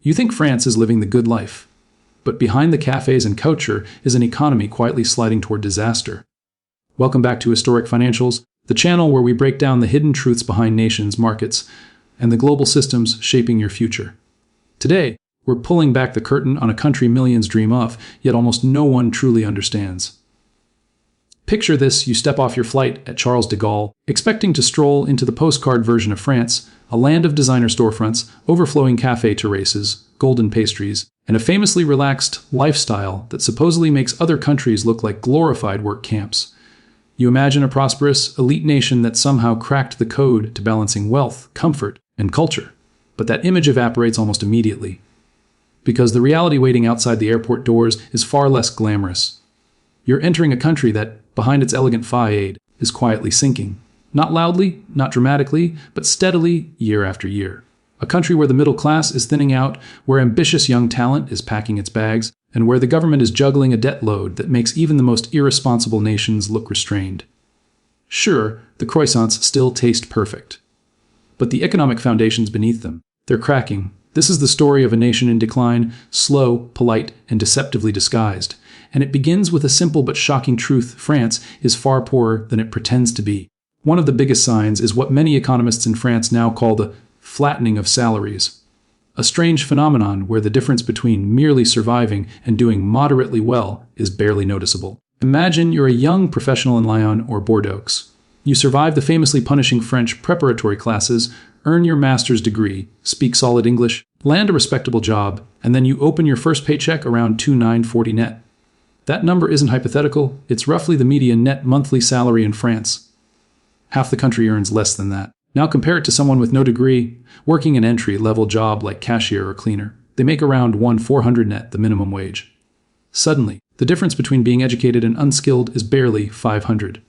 You think France is living the good life, but behind the cafés and culture is an economy quietly sliding toward disaster. Welcome back to Historic Financials, the channel where we break down the hidden truths behind nations, markets, and the global systems shaping your future. Today, we're pulling back the curtain on a country millions dream of, yet almost no one truly understands. Picture this: you step off your flight at Charles de Gaulle, expecting to stroll into the postcard version of France, a land of designer storefronts, overflowing café terraces, golden pastries, and a famously relaxed lifestyle that supposedly makes other countries look like glorified work camps. You imagine a prosperous, elite nation that somehow cracked the code to balancing wealth, comfort, and culture. But that image evaporates almost immediately, because the reality waiting outside the airport doors is far less glamorous. You're entering a country that, behind its elegant façade, is quietly sinking. Not loudly, not dramatically, but steadily, year after year. A country where the middle class is thinning out, where ambitious young talent is packing its bags, and where the government is juggling a debt load that makes even the most irresponsible nations look restrained. Sure, the croissants still taste perfect, but the economic foundations beneath them, they're cracking. This is the story of a nation in decline, slow, polite, and deceptively disguised. And it begins with a simple but shocking truth: France is far poorer than it pretends to be. One of the biggest signs is what many economists in France now call the flattening of salaries. A strange phenomenon where the difference between merely surviving and doing moderately well is barely noticeable. Imagine you're a young professional in Lyon or Bordeaux. You survive the famously punishing French preparatory classes, earn your master's degree, speak solid English, land a respectable job, and then you open your first paycheck around 2,940 net. That number isn't hypothetical, it's roughly the median net monthly salary in France. Half the country earns less than that. Now compare it to someone with no degree, working an entry-level job like cashier or cleaner. They make around 1,400 net, the minimum wage. Suddenly, the difference between being educated and unskilled is barely 500.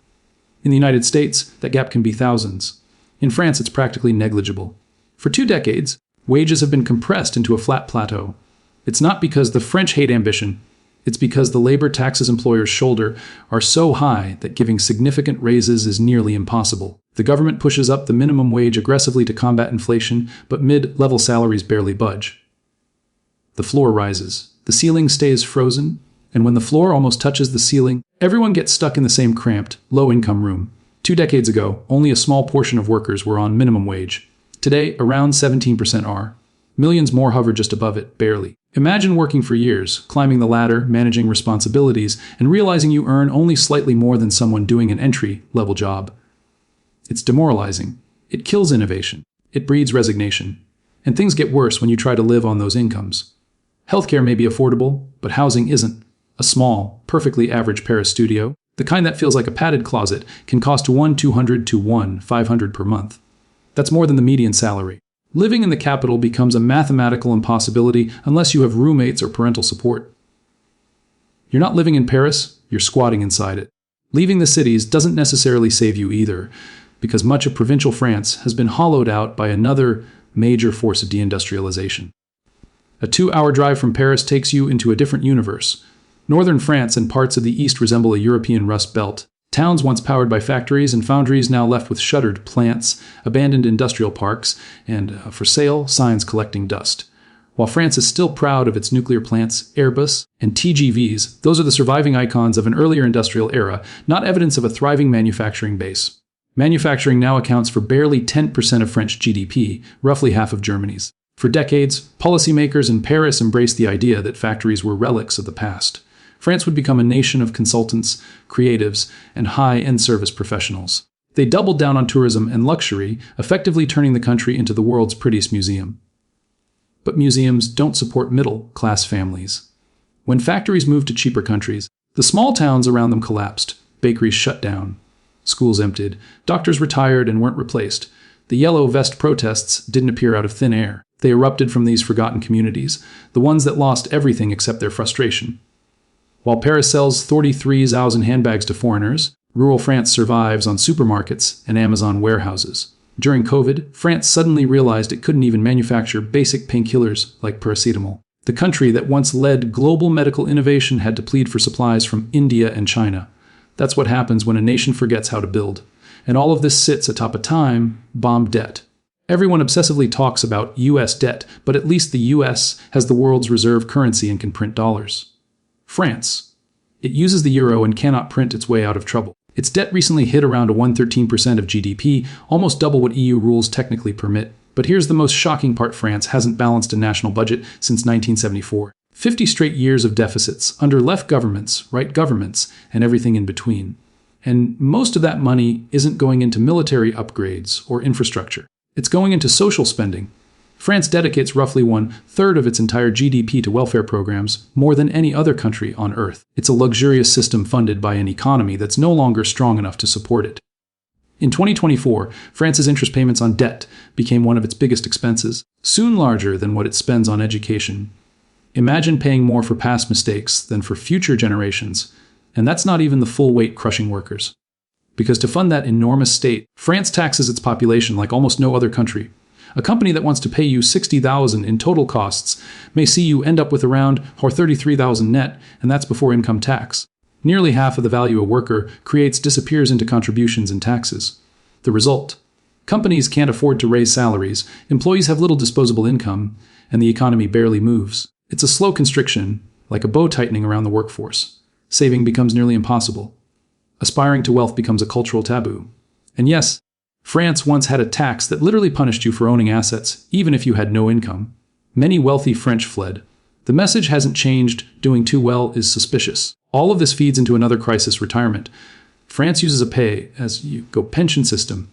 In the United States, that gap can be thousands. In France, it's practically negligible. For 2 decades, wages have been compressed into a flat plateau. It's not because the French hate ambition. It's because the labor taxes employers shoulder are so high that giving significant raises is nearly impossible. The government pushes up the minimum wage aggressively to combat inflation, but mid-level salaries barely budge. The floor rises, the ceiling stays frozen, and when the floor almost touches the ceiling, everyone gets stuck in the same cramped, low-income room. 2 decades ago, only a small portion of workers were on minimum wage. Today, around 17% are. Millions more hover just above it, barely. Imagine working for years, climbing the ladder, managing responsibilities, and realizing you earn only slightly more than someone doing an entry-level job. It's demoralizing. It kills innovation. It breeds resignation. And things get worse when you try to live on those incomes. Healthcare may be affordable, but housing isn't. A small, perfectly average Paris studio, the kind that feels like a padded closet, can cost $1,200 to $1,500 per month. That's more than the median salary. Living in the capital becomes a mathematical impossibility unless you have roommates or parental support. You're not living in Paris, you're squatting inside it. Leaving the cities doesn't necessarily save you either, because much of provincial France has been hollowed out by another major force of deindustrialization. A 2-hour drive from Paris takes you into a different universe. Northern France and parts of the east resemble a European Rust Belt. Towns once powered by factories and foundries now left with shuttered plants, abandoned industrial parks, and for sale signs collecting dust. While France is still proud of its nuclear plants, Airbus, and TGVs, those are the surviving icons of an earlier industrial era, not evidence of a thriving manufacturing base. Manufacturing now accounts for barely 10% of French GDP, roughly half of Germany's. For decades, policymakers in Paris embraced the idea that factories were relics of the past. France would become a nation of consultants, creatives, and high-end service professionals. They doubled down on tourism and luxury, effectively turning the country into the world's prettiest museum. But museums don't support middle-class families. When factories moved to cheaper countries, the small towns around them collapsed, bakeries shut down, schools emptied, doctors retired and weren't replaced. The yellow vest protests didn't appear out of thin air. They erupted from these forgotten communities, the ones that lost everything except their frustration. While Paris sells 33,000 handbags to foreigners, rural France survives on supermarkets and Amazon warehouses. During COVID, France suddenly realized it couldn't even manufacture basic painkillers like paracetamol. The country that once led global medical innovation had to plead for supplies from India and China. That's what happens when a nation forgets how to build. And all of this sits atop a time-bombed debt. Everyone obsessively talks about US debt, but at least the US has the world's reserve currency and can print dollars. France. It uses the euro and cannot print its way out of trouble. Its debt recently hit around a 113% of GDP, almost double what EU rules technically permit. But here's the most shocking part: France hasn't balanced a national budget since 1974. 50 straight years of deficits, under left governments, right governments, and everything in between. And most of that money isn't going into military upgrades or infrastructure. It's going into social spending. France dedicates roughly 1/3 of its entire GDP to welfare programs, more than any other country on Earth. It's a luxurious system funded by an economy that's no longer strong enough to support it. In 2024, France's interest payments on debt became one of its biggest expenses, soon larger than what it spends on education. Imagine paying more for past mistakes than for future generations, and that's not even the full weight crushing workers. Because to fund that enormous state, France taxes its population like almost no other country. A company that wants to pay you $60,000 in total costs may see you end up with around or $33,000 net, and that's before income tax. Nearly half of the value a worker creates disappears into contributions and taxes. The result? Companies can't afford to raise salaries, employees have little disposable income, and the economy barely moves. It's a slow constriction, like a bow tightening around the workforce. Saving becomes nearly impossible. Aspiring to wealth becomes a cultural taboo. And yes, France once had a tax that literally punished you for owning assets, even if you had no income. Many wealthy French fled. The message hasn't changed: doing too well is suspicious. All of this feeds into another crisis: retirement. France uses a pay-as-you-go pension system.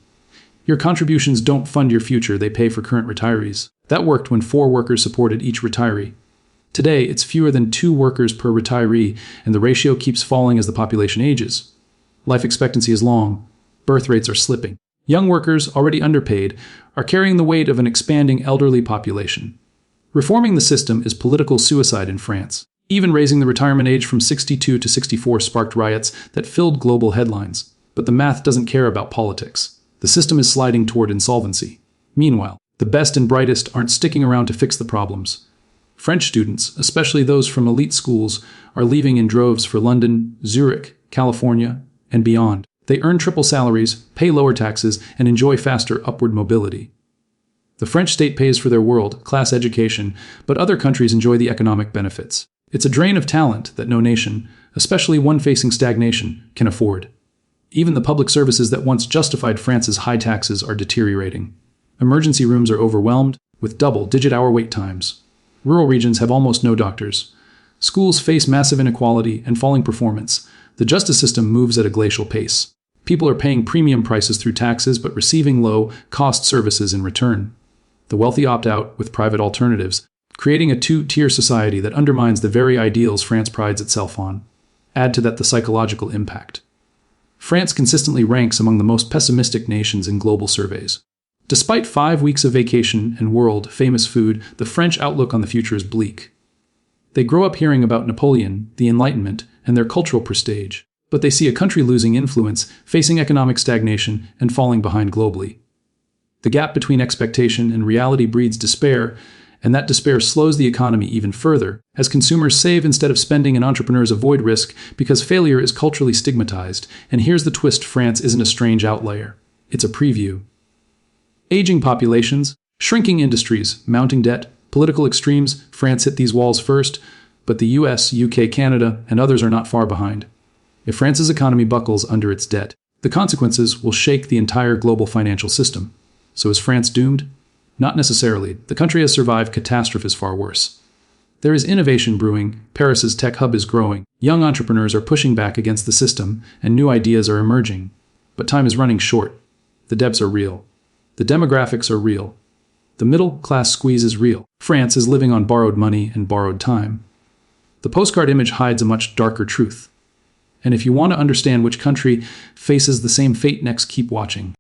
Your contributions don't fund your future, they pay for current retirees. That worked when 4 workers supported each retiree. Today, it's fewer than 2 workers per retiree, and the ratio keeps falling as the population ages. Life expectancy is long. Birth rates are slipping. Young workers, already underpaid, are carrying the weight of an expanding elderly population. Reforming the system is political suicide in France. Even raising the retirement age from 62 to 64 sparked riots that filled global headlines. But the math doesn't care about politics. The system is sliding toward insolvency. Meanwhile, the best and brightest aren't sticking around to fix the problems. French students, especially those from elite schools, are leaving in droves for London, Zurich, California, and beyond. They earn triple salaries, pay lower taxes, and enjoy faster upward mobility. The French state pays for their world-class education, but other countries enjoy the economic benefits. It's a drain of talent that no nation, especially one facing stagnation, can afford. Even the public services that once justified France's high taxes are deteriorating. Emergency rooms are overwhelmed, with double-digit hour wait times. Rural regions have almost no doctors. Schools face massive inequality and falling performance. The justice system moves at a glacial pace. People are paying premium prices through taxes but receiving low-cost services in return. The wealthy opt out with private alternatives, creating a two-tier society that undermines the very ideals France prides itself on. Add to that the psychological impact. France consistently ranks among the most pessimistic nations in global surveys. Despite 5 weeks of vacation and world-famous food, the French outlook on the future is bleak. They grow up hearing about Napoleon, the Enlightenment, and their cultural prestige. But they see a country losing influence, facing economic stagnation, and falling behind globally. The gap between expectation and reality breeds despair, and that despair slows the economy even further, as consumers save instead of spending and entrepreneurs avoid risk because failure is culturally stigmatized. And here's the twist: France isn't a strange outlier. It's a preview. Aging populations, shrinking industries, mounting debt, political extremes. France hit these walls first, but the US, UK, Canada, and others are not far behind. If France's economy buckles under its debt, the consequences will shake the entire global financial system. So is France doomed? Not necessarily. The country has survived catastrophes far worse. There is innovation brewing, Paris's tech hub is growing, young entrepreneurs are pushing back against the system, and new ideas are emerging. But time is running short. The debts are real. The demographics are real. The middle-class squeeze is real. France is living on borrowed money and borrowed time. The postcard image hides a much darker truth. And if you want to understand which country faces the same fate next, keep watching.